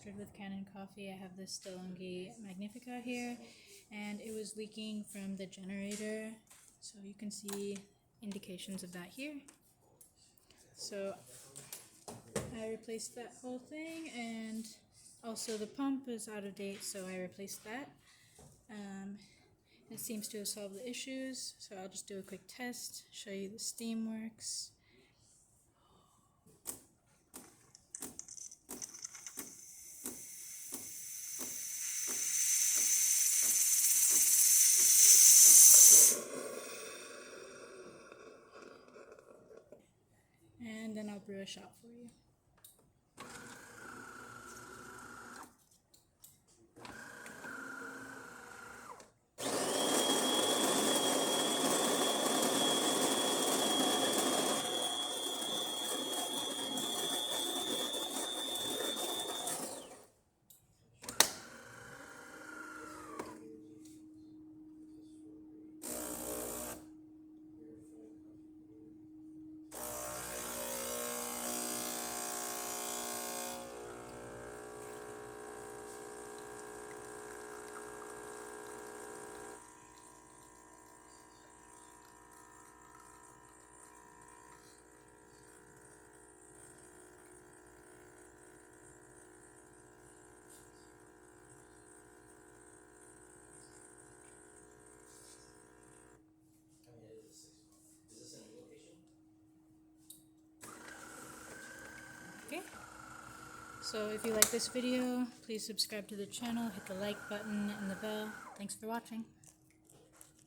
roasted with Kanen coffee. I have this DeLonghi Magnifica here, and it was leaking from the generator, so you can see indications of that here. So I replaced that whole thing, and also the pump is out of date, so I replaced that. It seems to have solved the issues, so I'll just do a quick test, show you the steam works. And then I'll brew a shot for you. Okay, so if you like this video, please subscribe to the channel, hit the like button and the bell. Thanks for watching.